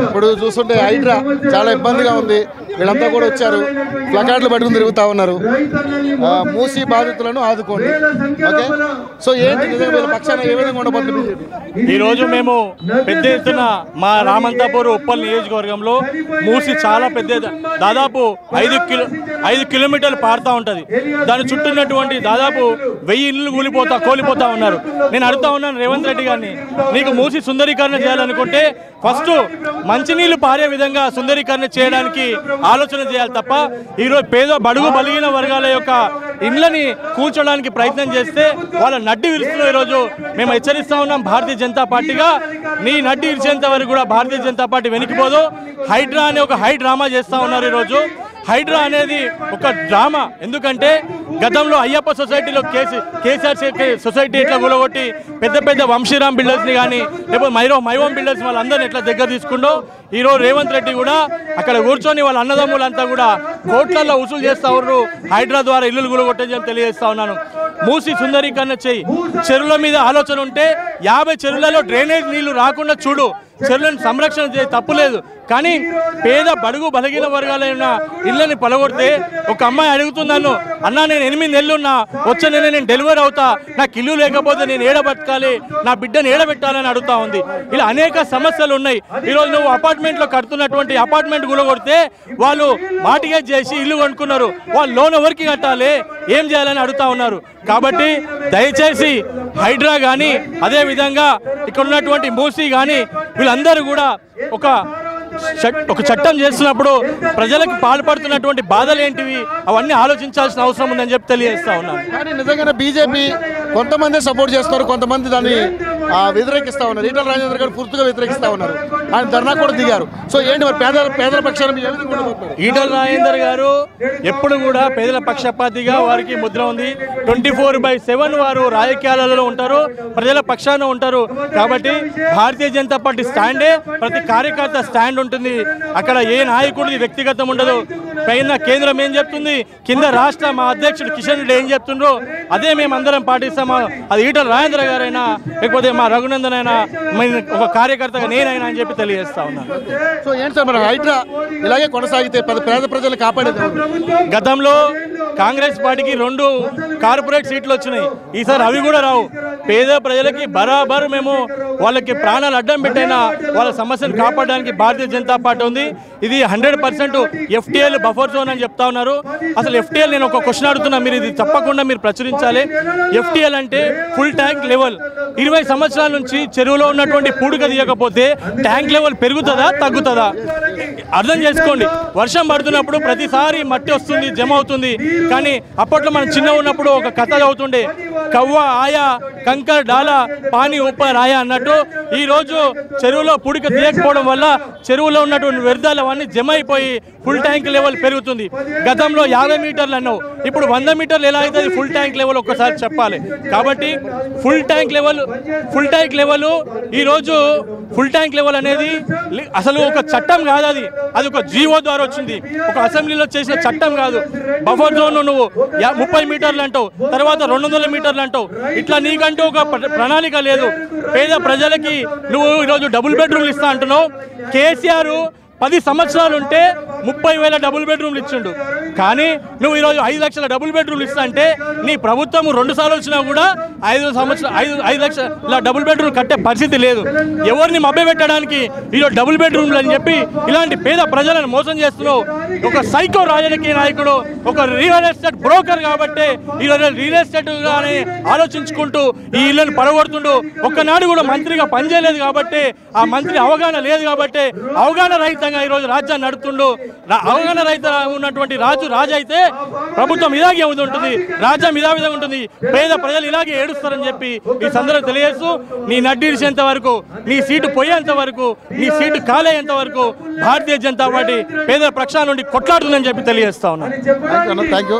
ఇప్పుడు చూస్తుంటే హైడ్రా చాలా ఇబ్బందిగా ఉంది. వీళ్ళంతా కూడా వచ్చారు, ప్లకార్డులు పట్టుకుని తిరుగుతా ఉన్నారు. మూసీ బాధితులను ఆదుకోండి. ఓకే, సో ఏంటి నిజంగా వీళ్ళ పక్షాన ఏ విధంగా ఉండబోతుంది? ఈరోజు మేము పెద్ద ఎత్తున మా రామంతాపూర్ ఉప్పల్ నియోజకవర్గంలో మూసి చాలా పెద్ద, దాదాపు 5 కిలోమీటర్లు పారుతూ ఉంటుంది. దాని చుట్టూన్నటువంటి దాదాపు 1000 ఇళ్ళు కోల్పోతా ఉన్నారు. నేను అడుగుతా ఉన్నాను రేవంత్ రెడ్డి గారిని, నీకు మూసి సుందరీకరణ చేయాలనుకుంటే ఫస్ట్ మంచినీళ్లు పారే విధంగా సుందరీకరణ చేయడానికి ఆలోచన చేయాలి తప్ప ఈరోజు బడుగు బలిగిన వర్గాల యొక్క ఇండ్లని కూల్చోడానికి ప్రయత్నం చేస్తే వాళ్ళ నడ్డి విరుస్తున్న ఈరోజు మేము హెచ్చరిస్తా ఉన్నాం. భారతీయ జనతా పార్టీగా నీ నడ్డి విరిచేంత వరకు కూడా భారతీయ జనతా పార్టీ వెనక్కిపోదు. హైడ్రా అనే ఒక హై డ్రామా చేస్తూ ఉన్నారు ఈరోజు. హైడ్రా అనేది ఒక డ్రామా. ఎందుకంటే గతంలో అయ్యప్ప సొసైటీలో కేసీఆర్ సొసైటీ ఎట్లా కూలగొట్టి పెద్ద వంశీరామ్ బిల్డర్స్ని కానీ లేకపోతే మైవం బిల్డర్స్ వాళ్ళందరినీ ఎట్లా దగ్గర తీసుకుంటో ఈరోజు రేవంత్ రెడ్డి కూడా అక్కడ కూర్చొని వాళ్ళ అన్నదమ్ములంతా కూడా కోట్లలో వసూలు చేస్తూ ఉన్నారు. హైడ్రా ద్వారా ఇల్లులు కూలగొట్టని తెలియజేస్తా ఉన్నాను. మూసి సుందరీకరణ చేయి. చెరువుల మీద ఆలోచన ఉంటే 50 చెరువులలో డ్రైనేజ్ నీళ్లు రాకుండా చూడు. చెరువులను సంరక్షణ చేయి, తప్పులేదు. కానీ పేద బడుగు బలహీన వర్గాలైన ఇళ్ళని పలగొడితే ఒక అమ్మాయి అడుగుతున్నాను, అన్నా నేను 8 నెలలు ఉన్నా, వచ్చే నెల నేను డెలివరీ అవుతా, నాకు ఇల్లు లేకపోతే నేను ఏడబెట్టాలి, నా బిడ్డను ఏడబెట్టాలని అడుగుతా ఉంది. ఇలా అనేక సమస్యలు ఉన్నాయి. ఈరోజు నువ్వు అపార్ట్మెంట్లో కడుతున్నటువంటి అపార్ట్మెంట్ కూలగొడితే వాళ్ళు మార్టిగేజ్ చేసి ఇల్లు కొనుక్కున్నారు, వాళ్ళు లోన్ ఎవరికి కట్టాలి, ఏం చేయాలని అడుగుతా ఉన్నారు. కాబట్టి దయచేసి హైడ్రా కానీ అదేవిధంగా ఇక్కడ ఉన్నటువంటి మూసీ కానీ వీళ్ళందరూ కూడా ఒక చట్టం చేస్తున్నప్పుడు ప్రజలకు పాల్పడుతున్నటువంటి బాధలు ఏంటివి అవన్నీ ఆలోచించాల్సిన అవసరం ఉందని చెప్పి తెలియజేస్తా ఉన్నాను. కానీ నిజంగానే బీజేపీ కొంతమంది సపోర్ట్ చేస్తున్నారు, కొంతమంది దాన్ని వ్యతిరేకిస్తా ఉన్నారు. ఈటల రాజేందర్ గారు పూర్తిగా వ్యతిరేకిస్తా ఉన్నారు. ఆయన ధర్నా కూడా దిగారు. సో ఏంటి మరి పేదల పక్షాన ఈటల రాజేందర్ గారు ఎప్పుడు కూడా పేదల పక్షపాతిగా వారికి ముద్ర ఉంది. 24/7 వారు రాజకీయాలలో ఉంటారు, ప్రజల పక్షాన ఉంటారు. కాబట్టి భారతీయ జనతా పార్టీ స్టాండే ప్రతి కార్యకర్త స్టాండ్ ఉంటుంది. అక్కడ ఏ నాయకుడిది వ్యక్తిగతం ఉండదు. పైన కేంద్రం ఏం చెప్తుంది, కింద రాష్ట్ర మా అధ్యక్షుడు కిషన్ రెడ్డి ఏం చెప్తుండ్రో అదే మేము అందరం పాటిస్తాము. అది ఈటల రాజేంద్ర గారైనా లేకపోతే మా రఘునందన్ అయినా ఒక కార్యకర్తగా నేనైనా అని చెప్పి తెలియజేస్తా ఉన్నాను. సో ఏంటి సార్ మరి హైడ్రా ఇలాగే కొనసాగితే పేద ప్రజలు కాపాడేది? గతంలో కాంగ్రెస్ పార్టీకి 2 కార్పొరేట్ సీట్లు వచ్చినాయి, ఈసారి అవి కూడా రావు. పేద ప్రజలకి బరాబర్ మేము వాళ్ళకి ప్రాణాలు అడ్డం పెట్టైనా వాళ్ళ సమస్యను కాపాడడానికి భారతీయ జనతా పార్టీ ఉంది. ఇది 100% FTL బఫర్ జోన్ అని చెప్తా ఉన్నారు. అసలు FTL నేను ఒక క్వశ్చన్ అడుగుతున్నా, మీరు ఇది తప్పకుండా మీరు ప్రచురించాలి. FTL అంటే ఫుల్ ట్యాంక్ లెవెల్. 20 సంవత్సరాల నుంచి చెరువులో ఉన్నటువంటి పూడిక తీయకపోతే ట్యాంక్ లెవెల్ పెరుగుతుందా తగ్గుతుందా అర్థం చేసుకోండి. వర్షం పడుతున్నప్పుడు ప్రతిసారి మట్టి వస్తుంది, జమ అవుతుంది. కానీ అప్పట్లో మనం చిన్న ఉన్నప్పుడు ఒక కథ అవుతుండే, కవ్వ ఆయా కంకర్ డాలా పానీ ఊపర్ ఆయా అన్నట్టు ఈరోజు చెరువులో పూడిక తీయకపోవడం వల్ల చెరువులో ఉన్నటువంటి వ్యర్థాలు అవన్నీ జమ అయిపోయి ఫుల్ ట్యాంక్ లెవెల్ పెరుగుతుంది. గతంలో 50 మీటర్లు అన్నావు, ఇప్పుడు 100 మీటర్లు ఎలా అవుతుంది ఫుల్ ట్యాంక్ లెవెల్ ఒక్కసారి చెప్పాలి. కాబట్టి ఫుల్ ట్యాంక్ లెవెల్ ఈరోజు ఫుల్ ట్యాంక్ లెవెల్ అనేది అసలు ఒక చట్టం కాదు, అది ఒక జీవో ద్వారా వచ్చింది, ఒక అసెంబ్లీలో చేసిన చట్టం కాదు. బఫర్ జోన్ నువ్వు 30 మీటర్లు అంటావు, తర్వాత 200 మీటర్లు అంటావు. ఇట్లా నీకంటూ ఒక ప్రణాళిక లేదు. పేద ప్రజలకి నువ్వు ఈరోజు డబుల్ బెడ్రూమ్లు ఇస్తా అంటున్నావు. కేసీఆర్ 10 సంవత్సరాలు ఉంటే 30,000 డబుల్ బెడ్రూమ్లు ఇచ్చిండు. కానీ నువ్వు ఈరోజు 5 లక్షల డబుల్ బెడ్రూమ్లు ఇస్తా అంటే నీ ప్రభుత్వం 2 సార్లు వచ్చినా కూడా 5 లక్షల డబుల్ బెడ్రూమ్ కట్టే పరిస్థితి లేదు. ఎవరిని మభ్యపెట్టడానికి ఈరోజు డబుల్ బెడ్రూమ్లు అని చెప్పి ఇలాంటి పేద ప్రజలను మోసం చేస్తున్నావు. ఒక సైకో రాజకీయ నాయకుడు, ఒక రియల్ ఎస్టేట్ బ్రోకర్ కాబట్టి ఈరోజు రియల్ ఎస్టేట్ గానే ఆలోచించుకుంటూ ఈ ఇళ్లను పడగొడుతుండు. ఒక్కనాడు కూడా మంత్రిగా పనిచేయలేదు కాబట్టి, ఆ మంత్రి అవగాహన లేదు కాబట్టి అవగాహన రహితంగా ఈరోజు రాజ్యాన్ని నడుపుతుండు. అవగాహన రహిత ఉన్నటువంటి రాజు అయితే ప్రభుత్వం ఇలాగే ఉంటుంది, రాజ్యం ఇదే విధంగా ఉంటుంది, పేద ప్రజలు ఇలాగే ఏడుస్తారని చెప్పి ఈ సందర్భంగా తెలియజేస్తూ నీ నడ్డిరిచేంత వరకు, నీ సీటు పోయేంత వరకు, నీ సీటు కాలేంత వరకు భారతీయ జనతా పార్టీ పేదల పక్షాల నుండి కొట్లాడుతుందని చెప్పి తెలియజేస్తా ఉన్నాను. Thank you.